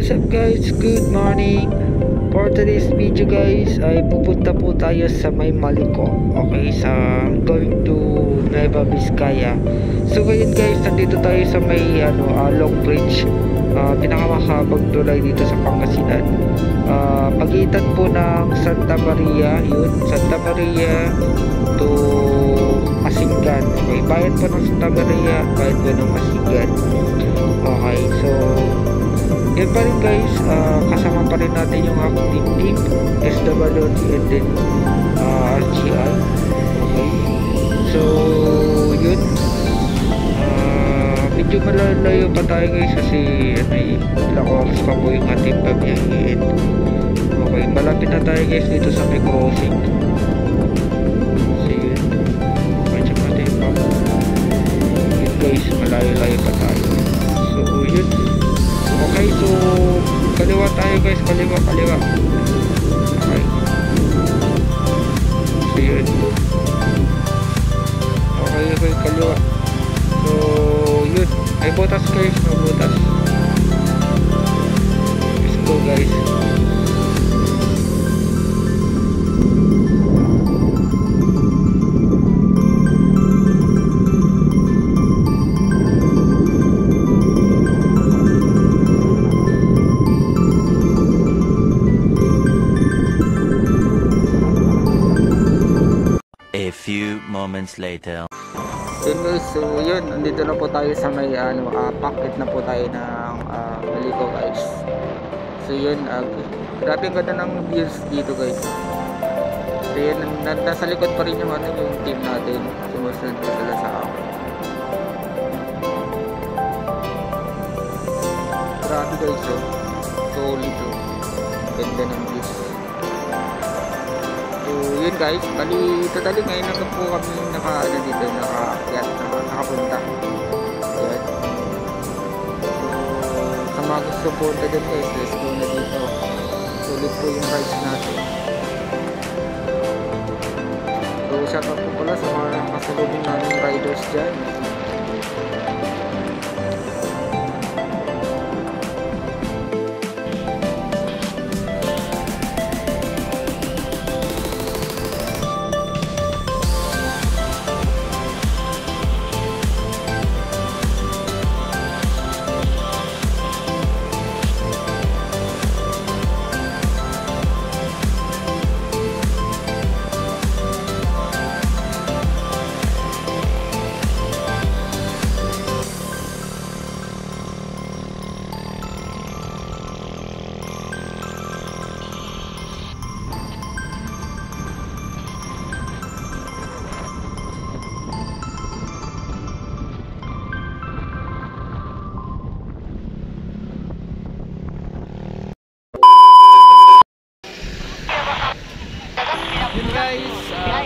What's up guys? Good morning. For today's video guys ay pupunta po tayo sa may Maliko. Okay, going to Nueva Vizcaya. So ngayon guys, nandito tayo sa may Long Bridge. Pinakamahabang tulay dito sa Pangasinan. Pagitan po ng Santa Maria, Santa Maria to Masingan. Okay, bayad po ng Santa Maria, bayad po ng Masingan. Okay, so yun pa rin guys, kasama pa rin natin yung active team, SWD and then RGI. Okay, so yun, medyo malalayo pa tayo guys kasi ilang oras pa po yung ating pabiyahin. Okay, malapit na tayo guys dito sa may crossing. So yun, medyo natin pa yun guys, malayo-layo pa tayo. So yun. Okay, so kaliwa tayo guys, kaliwa. Okay. So yun. Okay, kaliwa. So yun. Ay butas guys, butas. Let's go guys. A few moments later. Yun guys, so yun, nandito na po tayo sa may packet na po tayo ng Maliko guys. So yun, grabe ang ganda ng views dito guys. So yun, nasa likod pa rin yung yung team natin. Sumusunod po sila sa akin. Grabe guys, oh. Solid, oh. Ganda ng views. So yun guys, totally ngayon na po kami dito, nakapunta. Ayan. So sa mga gusto punta dun guys, let's go na dito. Sulit po yung rides natin. So shout out po pala sa mga kasalubong namin riders dyan.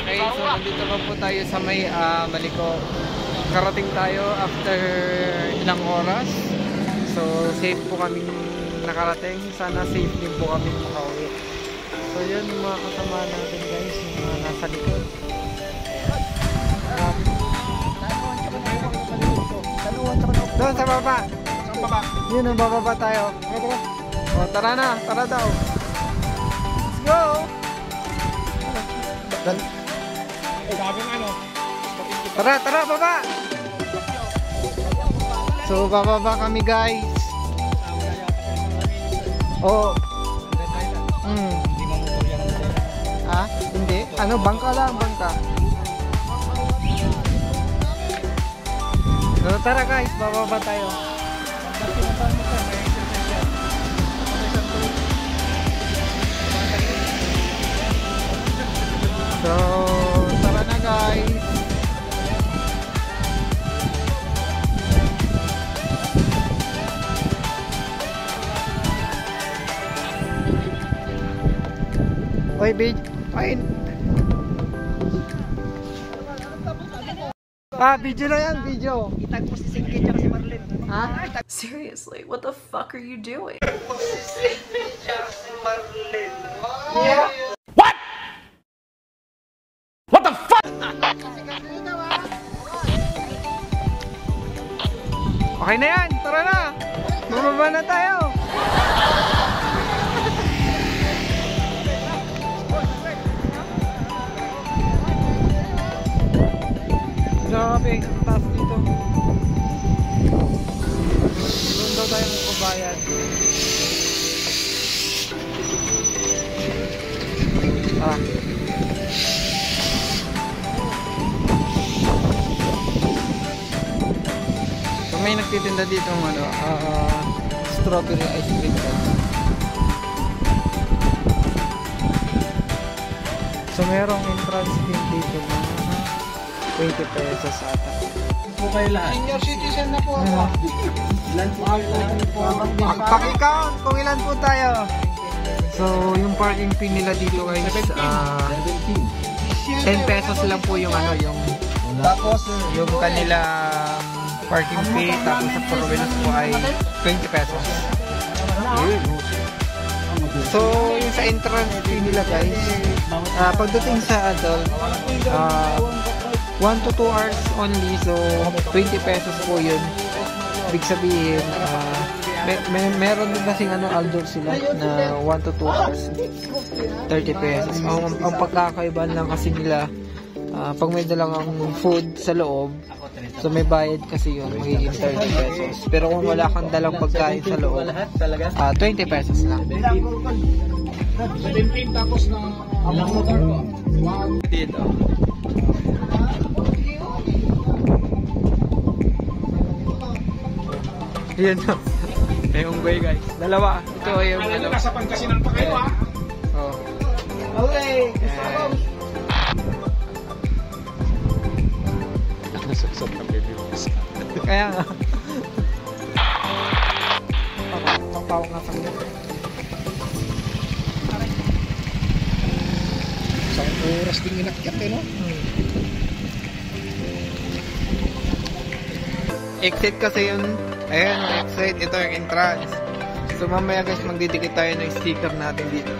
Okay, so nandito na po tayo sa may Maliko. Karating tayo after ilang oras. So safe po kami nakarating. Sana safe din po kami makauwi. So yun yung mga kasama natin guys, yung mga nasa likod. Doon sa baba. Yun, bababa tayo. O, tara na, tara daw. Let's go! Tara, baba! So, bababa kami guys. Oh. Hindi. Bangka lang, bangka. So, tara guys, bababa tayo. So, tara na guys. Oy, babe. Fine. Video na yan, video. Itag mo si Singkit at si Marlene. Ha? Seriously, what the fuck are you doing? Yeah. What? What the fuck? Okay na yan, tara na. Bumaba na tayo. bayad. So may nagtitinda dito ng ano, strawberry ice cream. So merong entrance fee dito na 20 pesos ata. Po kayo lahat. Senior citizen na po ako. Ilan po kayo? Paki-count kung ilan po tayo. So yung parking fee nila dito guys, 10 pesos lang po yung ano, yung Tapos, yung kanilang parking fee, tapos sa province po ay 20 pesos. So yung sa entrance fee nila guys, pagdating sa adult, 1 to 2 hours only, so 20 pesos po yun. Ibig sabihin, meron din kasing ano, adult sila na 1 to 2 hours, 30 pesos. Ang pagkakaiba lang kasi nila, pag may dalang food sa loob, so may bayad kasi yun, magiging 30 pesos. Pero kung wala kang dalang pagkain sa loob, 20 pesos lang. 17 tapos ng ang motor ko. Dito. Yan o. May unggoy guys. Dalawa. Ito yung ano. Nasa Pangasinan pa kayo ha. Oh. Okay. Nasuksak ng baby boss. Kaya nga. Papaw nga sa mga. Isang oras din inakyat eh no? Exit kasi yun. Ayan, exit. Ito yung entrance. So mamaya guys, magdidikit tayo ng sticker natin dito.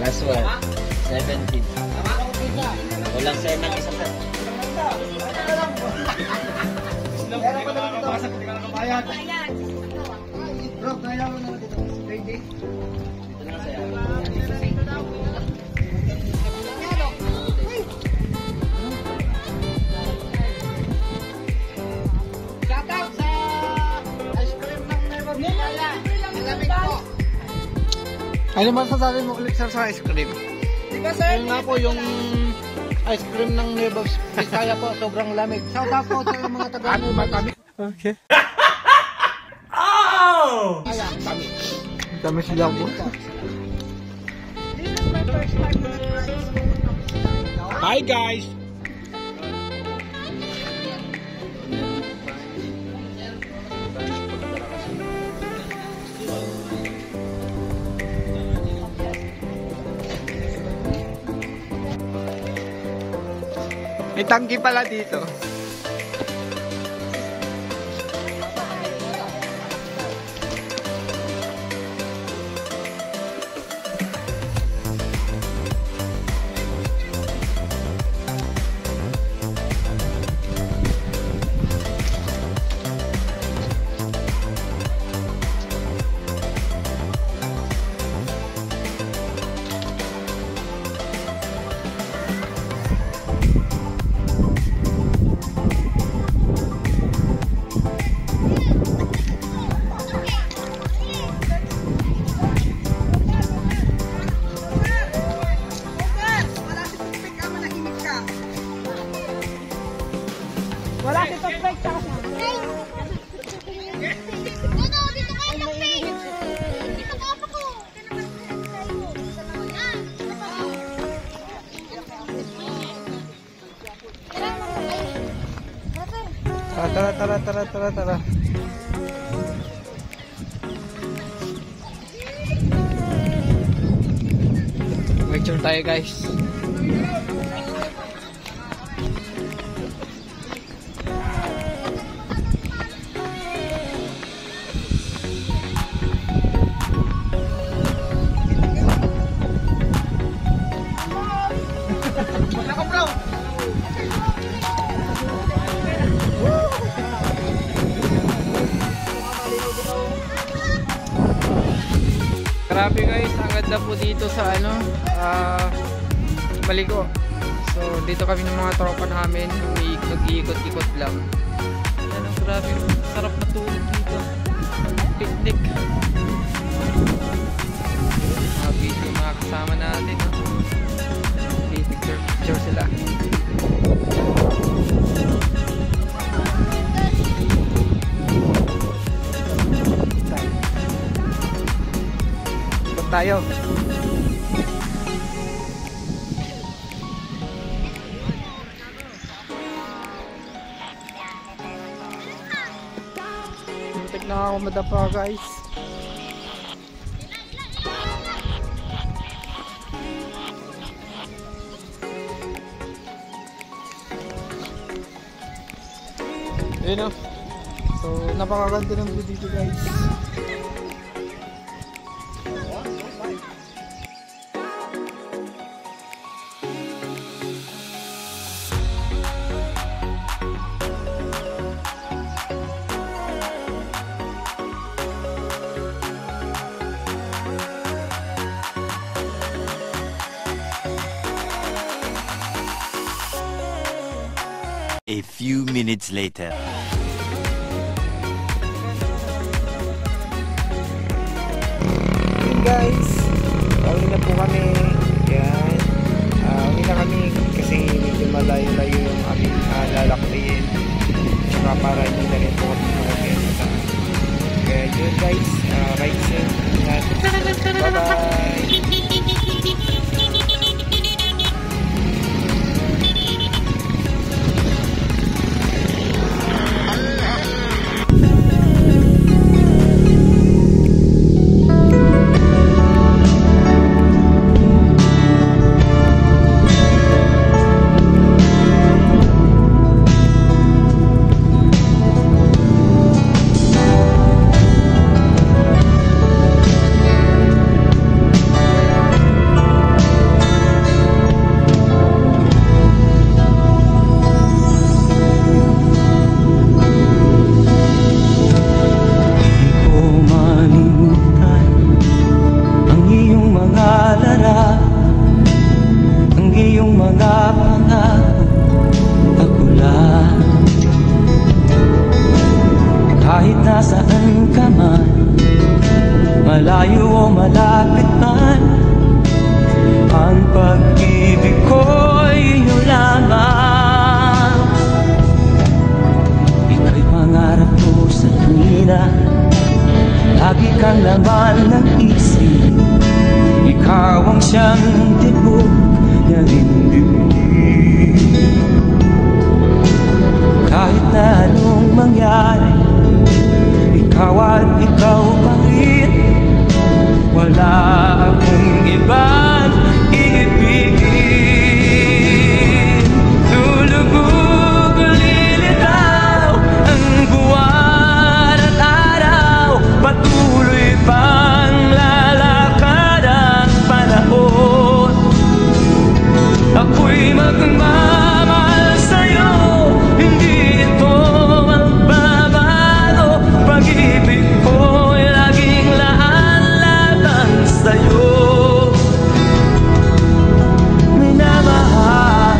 Last one. 17. Walang seven isa sa. Meron pa naman dito. Hindi ka nakabayad. Bro, kaya mo naman dito. Ready? Dito na saya. Shoutout sa ice cream ng Nueva Vizcaya. Malamig po. Ano masasabi mo ulit sir sa ice cream? Diba sir? Yun nga po yung ice cream ng Nueva Vizcaya po. Sobrang lamig. Shoutout po sa mga taga Nueva Vizcaya. Okay. Ayan, kami. Dami sila po. Hi guys! May tangki pala dito. Wala si Topek sa kasi. Dito kayo Topek! Dito ka pa ko! Tara. Picture tayo guys. Grabe guys, ang ganda po dito sa ano, Maliko. So dito kami ng mga tropa namin, nag-iikot-ikot lang. Ano, grabe, sarap matulog dito. Picnic. Mga busy mga kasama natin. Picture sila. Tayo. Muntik na ako madapa guys. Ayun o. So napakaganda ng view dito guys. A few minutes later. Hey guys, pauwi na po kami. Yan. Uwi na kami kasi medyo malayo-layo yung aming lalakbayin. Tsaka para hindi na rin po kami makapenta. Kaya yun guys, ride safe. Bye-bye! Nasaan ka man, malayo o malapit man, ang pag-ibig ko'y iyong lamang. Ika'y pangarap ko sa tuwina, lagi kang laman ng isip. Ikaw ang siyang tibok na dibdib. Kahit na anong mangyari, ikaw at ikaw pa rin. Wala akong ibang iibigin. Lulubog o lilitaw ang buwan at araw, patuloy pang lalakad ang panahon. Ako'y magmamahal sa'yo, hindi ito magbabago. Pag-ibig ko'y laging laan-laban sa'yo. Minamahal,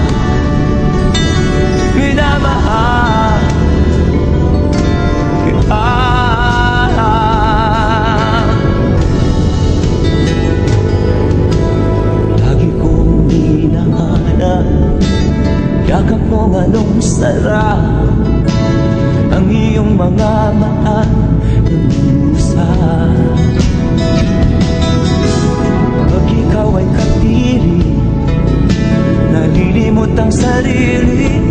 minamahal kita. Lagi kong hinahanap, yakap mong anong sarap, ang iyong mga mata ng musa. Pag ikaw ay kapiri, nalilimot ang sarili,